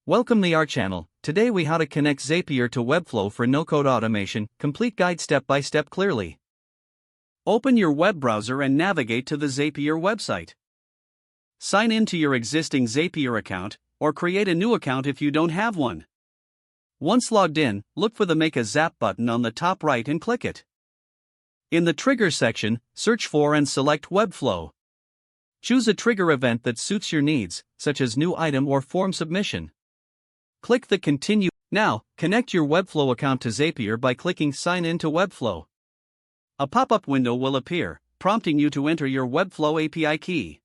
Welcome to our channel. Today we how to connect Zapier to Webflow for no-code automation. Complete guide step by step clearly. Open your web browser and navigate to the Zapier website. Sign in to your existing Zapier account, or create a new account if you don't have one. Once logged in, look for the Make a Zap button on the top right and click it. In the Trigger section, search for and select Webflow. Choose a trigger event that suits your needs, such as new item or form submission. Click the Continue. Now, connect your Webflow account to Zapier by clicking Sign in to Webflow. A pop-up window will appear, prompting you to enter your Webflow API key.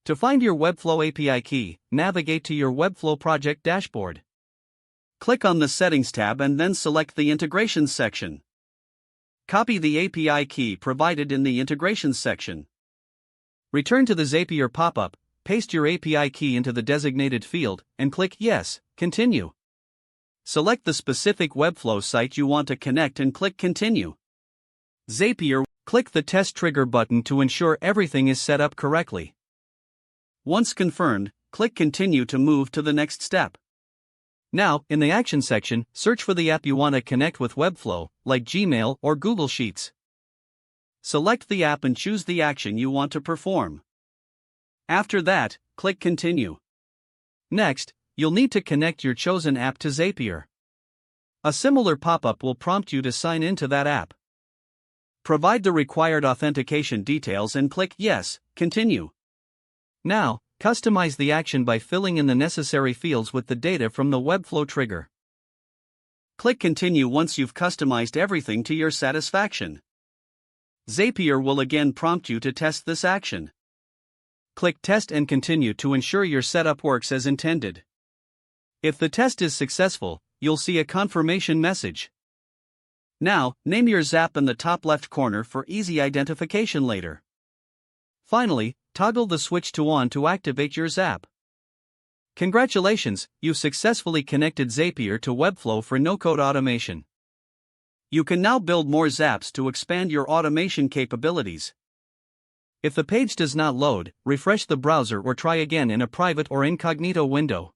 To find your Webflow API key, navigate to your Webflow project dashboard. Click on the Settings tab and then select the Integrations section. Copy the API key provided in the Integrations section. Return to the Zapier pop-up, paste your API key into the designated field, and click Yes, Continue. Select the specific Webflow site you want to connect and click Continue. Zapier, click the Test Trigger button to ensure everything is set up correctly. Once confirmed, click Continue to move to the next step. Now, in the Action section, search for the app you want to connect with Webflow, like Gmail or Google Sheets. Select the app and choose the action you want to perform. After that, click Continue. Next, you'll need to connect your chosen app to Zapier. A similar pop-up will prompt you to sign into that app. Provide the required authentication details and click Yes, Continue. Now, customize the action by filling in the necessary fields with the data from the Webflow trigger. Click Continue once you've customized everything to your satisfaction. Zapier will again prompt you to test this action. Click Test and Continue to ensure your setup works as intended. If the test is successful, you'll see a confirmation message. Now, name your Zap in the top left corner for easy identification later. Finally, toggle the switch to On to activate your Zap. Congratulations, you've successfully connected Zapier to Webflow for no-code automation. You can now build more Zaps to expand your automation capabilities. If the page does not load, refresh the browser or try again in a private or incognito window.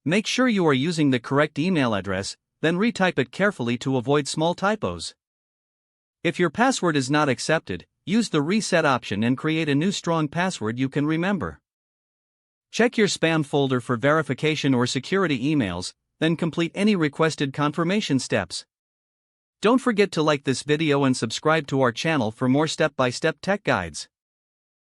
Make sure you are using the correct email address, then retype it carefully to avoid small typos. If your password is not accepted, use the Reset option and create a new strong password you can remember. Check your spam folder for verification or security emails, then complete any requested confirmation steps. Don't forget to like this video and subscribe to our channel for more step-by-step tech guides.